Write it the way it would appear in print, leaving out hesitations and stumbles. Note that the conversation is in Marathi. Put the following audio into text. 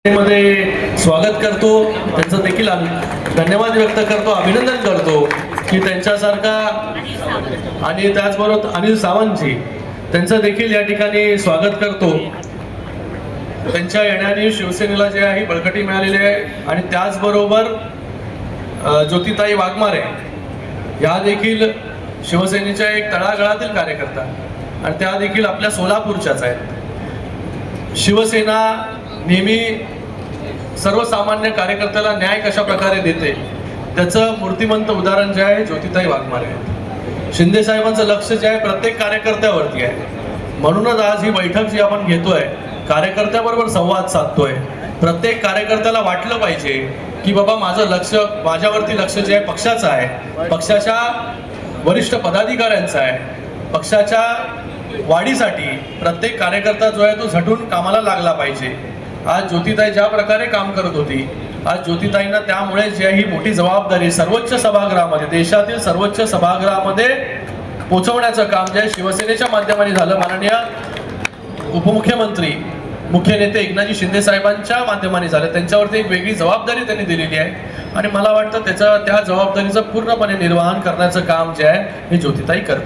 मध्ये स्वागत करतो, त्यांचं देखील धन्यवाद व्यक्त करतो, अभिनंदन करतो की त्यांच्यासारखा आणि त्याचबरोबर अनिल सावंतजी त्यांचं देखील या ठिकाणी स्वागत करतो। त्यांच्या येण्याने शिवसेनेला जे आहे बळकटी मिळालेली आहे आणि त्याचबरोबर ज्योतिताई वाघमारे या देखील शिवसेनेच्या एक तळागाळातील कार्यकर्ता आणि त्या देखील आपल्या सोलापूरच्याच आहेत। शिवसेना नेहमी सर्वसामान्य कार्यकर्त्याला न्याय कशा प्रकारे देते त्याचं मूर्तिमंत उदाहरण जे आहे ज्योतिताई वाघमारे आहे। शिंदे साहेबांचं लक्ष जे आहे प्रत्येक कार्यकर्त्यावरती आहे, म्हणूनच आज ही बैठक जी आपण घेतोय कार्यकर्त्याबरोबर संवाद साधतोय। प्रत्येक कार्यकर्त्याला वाटलं पाहिजे की बाबा माझं लक्ष माझ्यावरती लक्ष जे आहे पक्षाचं आहे, पक्षाच्या वरिष्ठ पदाधिकाऱ्यांचं आहे, पक्षाच्या वाढीसाठी प्रत्येक कार्यकर्ता जो आहे तो झटून कामाला लागला पाहिजे। आज ज्योतिताई ज्या प्रकारे काम करत होती, आज ज्योतिताईंना त्यामुळे जी ही मोठी जबाबदारी सर्वोच्च सभागृहामध्ये, देशातील सर्वोच्च सभागृहामध्ये पोहोचवण्याचं काम जे शिवसेनेच्या माध्यमाने झालं। माननीय उपमुख्यमंत्री मुख्य नेते एकनाथजी शिंदे साहेबांच्या माध्यमाने झालं। त्यांच्यावरती एक वेगळी जबाबदारी त्यांनी दिलेली आहे आणि मला वाटतं त्या जबाबदारीचं पूर्णपणे निर्वहन करण्याचं काम जे आहे हे ज्योतिताई करते।